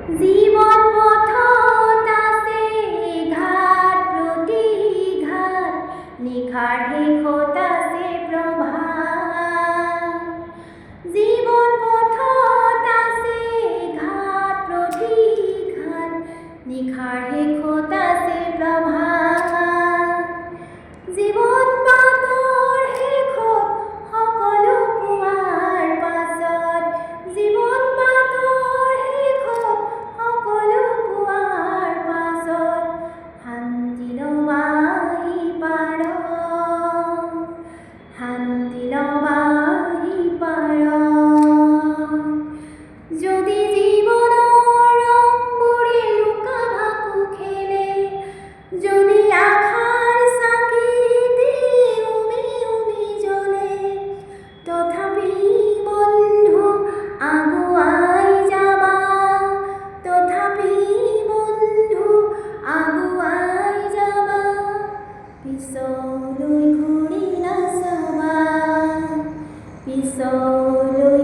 জীৱন পথত আছে ঘাট প্ৰতিঘাট, নিশাৰ শেষত আছে প্ৰভাত। জীৱন পথত আছে ঘাট প্ৰতিঘাট, নিশাৰ শেষত আছে প্ৰভাত। জীৱন বাটৰ শেষত সকলো পোৱাৰ পাছত, জীৱন বাটৰ শেষত সকলো পোৱাৰ পাছত, শান্তি লবা সিপাৰত, শান্তি লবা সিপাৰত। যদি জীৱনৰ ৰংবোৰে লুকা ভাকু খেলে, যদি আশাৰ চাকিতে উমি উমি জ্বলে, তথাপি বন্ধু আগুৱাই যাবা, তথাপি বন্ধু আগুৱাই যাবা। পিছলৈ ঘূৰি নাচাবা, পিছলৈ